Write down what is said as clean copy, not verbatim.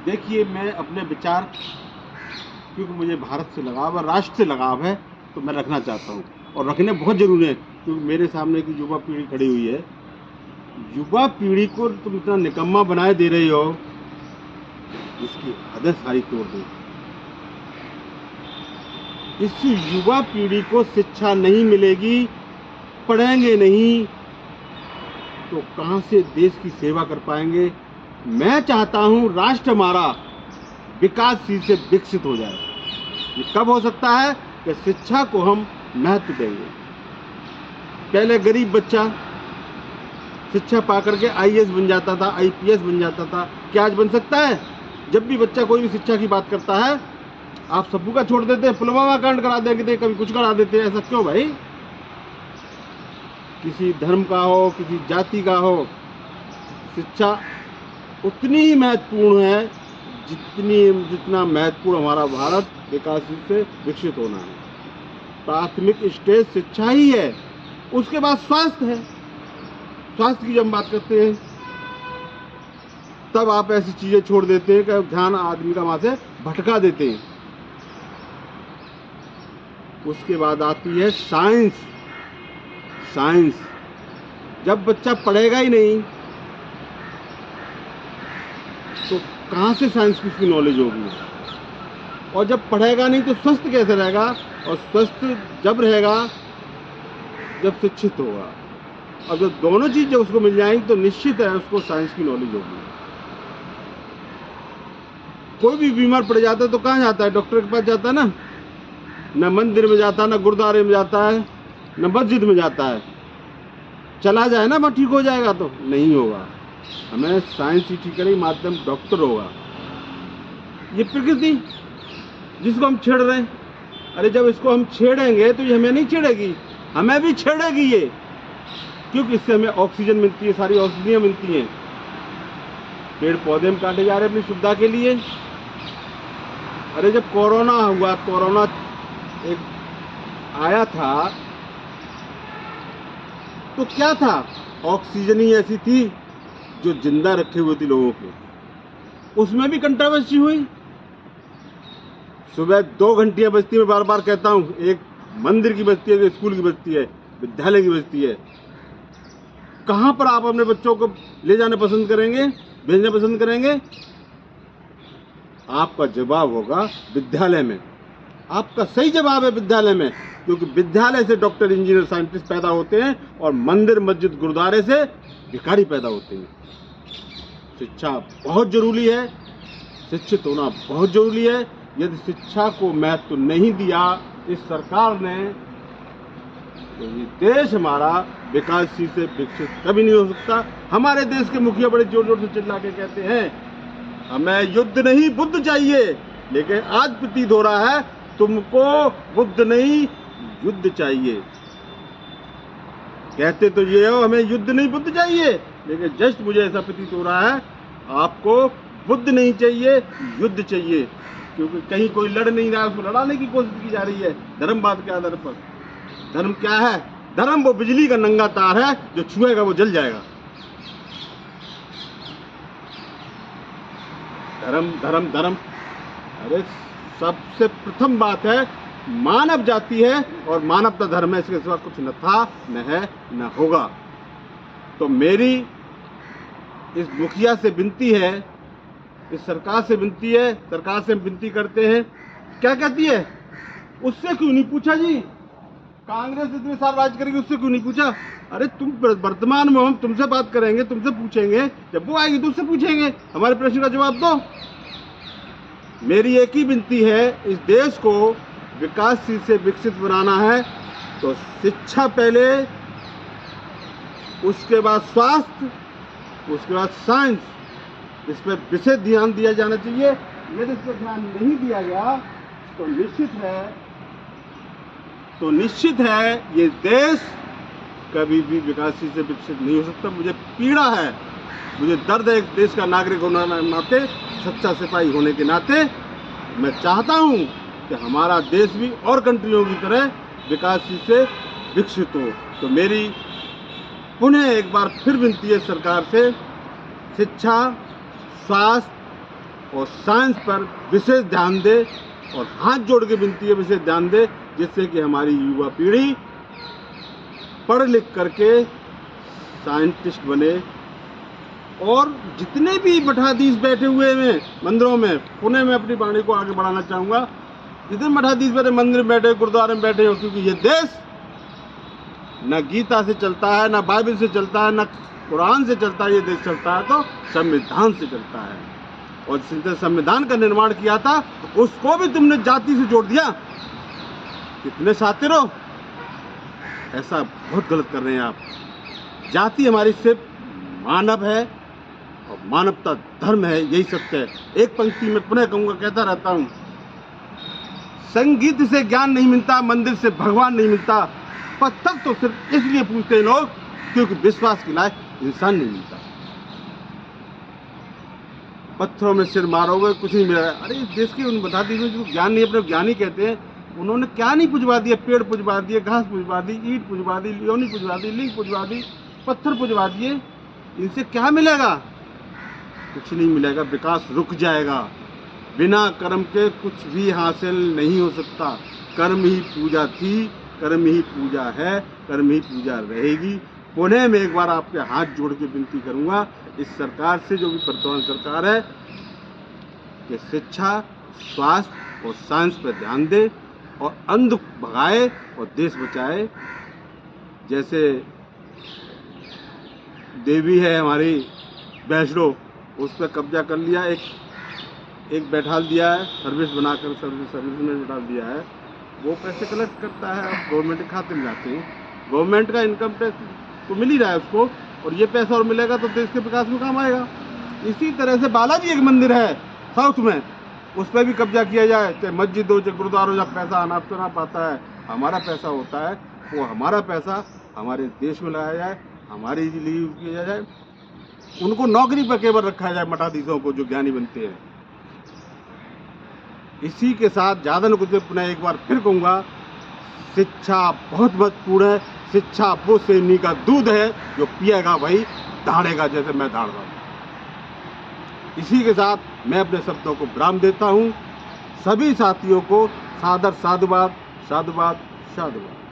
देखिए, मैं अपने विचार, क्योंकि मुझे भारत से लगाव है, राष्ट्र से लगाव है, तो मैं रखना चाहता हूँ और रखने बहुत ज़रूरी है। क्योंकि मेरे सामने की युवा पीढ़ी खड़ी हुई है। युवा पीढ़ी को तुम इतना निकम्मा बनाए दे रही हो, इसकी हदें सारी तोड़ दो। इस युवा पीढ़ी को शिक्षा नहीं मिलेगी, पढ़ेंगे नहीं, तो कहाँ से देश की सेवा कर पाएंगे। मैं चाहता हूँ राष्ट्र हमारा विकासशील से विकसित हो जाए। ये कब हो सकता है कि शिक्षा को हम महत्व देंगे। पहले गरीब बच्चा शिक्षा पा करके आईएएस बन जाता था, आईपीएस बन जाता था। क्या आज बन सकता है? जब भी बच्चा कोई भी शिक्षा की बात करता है, आप सबू का छोड़ देते हैं, पुलवामा कांड करा देते, कभी कुछ करा देते हैं। ऐसा क्यों भाई? किसी धर्म का हो, किसी जाति का हो, शिक्षा उतनी ही महत्वपूर्ण है जितना महत्वपूर्ण हमारा भारत विकासशील से विकसित होना है। प्राथमिक स्टेज शिक्षा ही है, उसके बाद स्वास्थ्य है। स्वास्थ्य की जब हम बात करते हैं, तब आप ऐसी चीजें छोड़ देते हैं कि ध्यान आदमी का वहां से भटका देते हैं। उसके बाद आती है साइंस। साइंस जब बच्चा पढ़ेगा ही नहीं, तो कहाँ से साइंस की उसकी नॉलेज होगी? और जब पढ़ेगा नहीं तो स्वस्थ कैसे रहेगा? और स्वस्थ जब रहेगा जब शिक्षित होगा। अब जब दोनों चीजें उसको मिल जाएंगी तो निश्चित है उसको साइंस की नॉलेज होगी। कोई भी बीमार पड़ जाता है तो कहाँ जाता है? डॉक्टर के पास जाता है ना। न मंदिर में जाता है, न गुरुद्वारे में जाता है, न मस्जिद में जाता है। चला जाए ना, वहाँ ठीक हो जाएगा? तो नहीं होगा। हमें साइंस ही ठीक करेगी, माध्यम डॉक्टर होगा। ये प्रकृति जिसको हम छेड़ रहे हैं, अरे जब इसको हम छेड़ेंगे तो ये हमें नहीं छेड़ेगी, हमें भी छेड़ेगी ये। क्योंकि इससे हमें ऑक्सीजन मिलती है, सारी औषधियाँ मिलती हैं। पेड़ पौधे हम काटे जा रहे हैं अपनी सुविधा के लिए। अरे जब कोरोना हुआ, कोरोना एक आया था, तो क्या था? ऑक्सीजन ही ऐसी थी जो जिंदा रखे हुए थी लोगों को। उसमें भी कंट्रोवर्सी हुई। सुबह 2 घंटियां बजती, मैं बार बार कहता हूँ, एक मंदिर की बजती है, एक स्कूल की बजती है, विद्यालय की बजती है। कहाँ पर आप अपने बच्चों को ले जाना पसंद करेंगे, भेजना पसंद करेंगे? आपका जवाब होगा विद्यालय में। आपका सही जवाब है विद्यालय में, क्योंकि विद्यालय से डॉक्टर, इंजीनियर, साइंटिस्ट पैदा होते हैं और मंदिर, मस्जिद, गुरुद्वारे से भिखारी पैदा होते हैं। शिक्षा बहुत जरूरी है, शिक्षित होना बहुत जरूरी है। यदि शिक्षा को महत्व नहीं दिया इस सरकार ने, तो ये देश हमारा विकासशील से विकसित कभी नहीं हो सकता। हमारे देश के मुखिया बड़े जोर जोर से चिल्ला के कहते हैं, हमें युद्ध नहीं बुद्ध चाहिए। लेकिन आज प्रतीत हो रहा है तुमको बुद्ध नहीं युद्ध चाहिए। कहते तो ये हो हमें युद्ध नहीं बुद्ध चाहिए, लेकिन जस्ट मुझे ऐसा प्रतीत हो रहा है आपको बुद्ध नहीं चाहिए, युद्ध चाहिए। क्योंकि कहीं कोई लड़ नहीं रहा है, उसको लड़ाने की कोशिश की जा रही है धर्मवाद के आधार पर। धर्म क्या है? धर्म वो बिजली का नंगा तार है, जो छुएगा वो जल जाएगा। धर्म धर्म धर्म, अरे सबसे प्रथम बात है मानव जाति है और मानवता धर्म है। इसके सिवा कुछ न था, न है, न होगा। तो मेरी इस मुखिया से विनती है, इस सरकार से विनती है, सरकार से हम विनती करते हैं। क्या कहती है? उससे क्यों नहीं पूछा जी? कांग्रेस इतने साल राज करेगी, उससे क्यों नहीं पूछा? अरे तुम वर्तमान में, हम तुमसे बात करेंगे, तुमसे पूछेंगे, जब वो आएगी तो उससे पूछेंगे। हमारे प्रश्न का जवाब दो। मेरी एक ही विनती है, इस देश को विकासशील से विकसित बनाना है तो शिक्षा पहले, उसके बाद स्वास्थ्य, उसके बाद साइंस, इस पर विशेष ध्यान दिया जाना चाहिए। यदि इस पर ध्यान नहीं दिया गया तो निश्चित है ये देश कभी भी विकासशील से विकसित नहीं हो सकता। मुझे पीड़ा है, मुझे दर्द है, एक देश का नागरिक होने के नाते, सच्चा सिपाही होने के नाते मैं चाहता हूँ कि हमारा देश भी और कंट्रियों की तरह विकासशील से विकसित हो। तो मेरी पुनः एक बार फिर विनती है सरकार से, शिक्षा, स्वास्थ्य, और साइंस पर विशेष ध्यान दे और हाथ जोड़ के विनती है विशेष ध्यान दे, जिससे कि हमारी युवा पीढ़ी पढ़ लिख करके साइंटिस्ट बने। और जितने भी मठाधीश बैठे हुए हैं मंदिरों में, पुणे में अपनी वाणी को आगे बढ़ाना चाहूँगा, जितने मठाधीश बैठे मंदिर में बैठे, गुरुद्वारे में बैठे हो, क्योंकि ये देश न गीता से चलता है, न बाइबल से चलता है, न कुरान से चलता है। ये देश चलता है तो संविधान से चलता है। और जिसने संविधान का निर्माण किया था उसको भी तुमने जाति से जोड़ दिया। कितने शातिर हो, ऐसा बहुत गलत कर रहे हैं आप। जाति हमारी सिर्फ मानव है और मानवता धर्म है, यही सत्य है। एक पंक्ति में पुनः कहूँगा, कहता रहता हूँ, संगीत से ज्ञान नहीं मिलता, मंदिर से भगवान नहीं मिलता, पत्थर तो सिर्फ इसलिए पूछते हैं लोग क्योंकि विश्वास के लायक इंसान नहीं मिलता। पत्थरों में सिर मारोगे कुछ नहीं मिलेगा। अरे इस देश के उन बता दीजिए जो ज्ञान नहीं, अपने ज्ञानी कहते हैं, उन्होंने क्या नहीं पुजवा दिया? पेड़ पुजवा दिए, घास पुजवा दी, ईंट पुजवा दी, लियोनी पुजवा दी, लिंग पुजवा दी, पत्थर पुजवा दिए। इनसे क्या मिलेगा? कुछ नहीं मिलेगा, विकास रुक जाएगा। बिना कर्म के कुछ भी हासिल नहीं हो सकता। कर्म ही पूजा थी, कर्म ही पूजा है, कर्म ही पूजा रहेगी। पुणे में एक बार आपके हाथ जोड़ के विनती करूंगा इस सरकार से, जो भी वर्तमान सरकार है, कि शिक्षा, स्वास्थ्य और साइंस पर ध्यान दे और अंध भगाए और देश बचाए। जैसे देवी है हमारी वैष्णो, उस पर कब्जा कर लिया, एक बैठाल दिया है, सर्विस बनाकर सर्विस में बैठाल दिया है। वो पैसे कलेक्ट करता है, अब गवर्नमेंट के खाते में जाते हैं। गवर्नमेंट का इनकम टैक्स तो मिल ही रहा है उसको, और ये पैसा और मिलेगा तो देश के विकास में काम आएगा। इसी तरह से बालाजी एक मंदिर है साउथ में, उस पर भी कब्जा किया जाए, चाहे मस्जिद हो चाहे गुरुद्वारा हो, जब पैसा अनाप शनाप आता है, हमारा पैसा होता है, वो हमारा पैसा हमारे देश में लाया जाए, हमारे लिए यूज किया जाए। उनको नौकरी पर केवल रखा जाए, मठाधीशों को जो ज्ञानी बनते हैं। इसी के साथ ज़्यादा न कुछ पुनः एक बार फिर कहूँगा, शिक्षा बहुत महत्वपूर्ण है। शिक्षा वो सेनी का दूध है जो पिएगा वही दहाड़ेगा, जैसे मैं दहाड़ रहा हूँ। इसी के साथ मैं अपने शब्दों को विराम देता हूँ। सभी साथियों को सादर साधुवाद, साधुवाद, साधुवाद।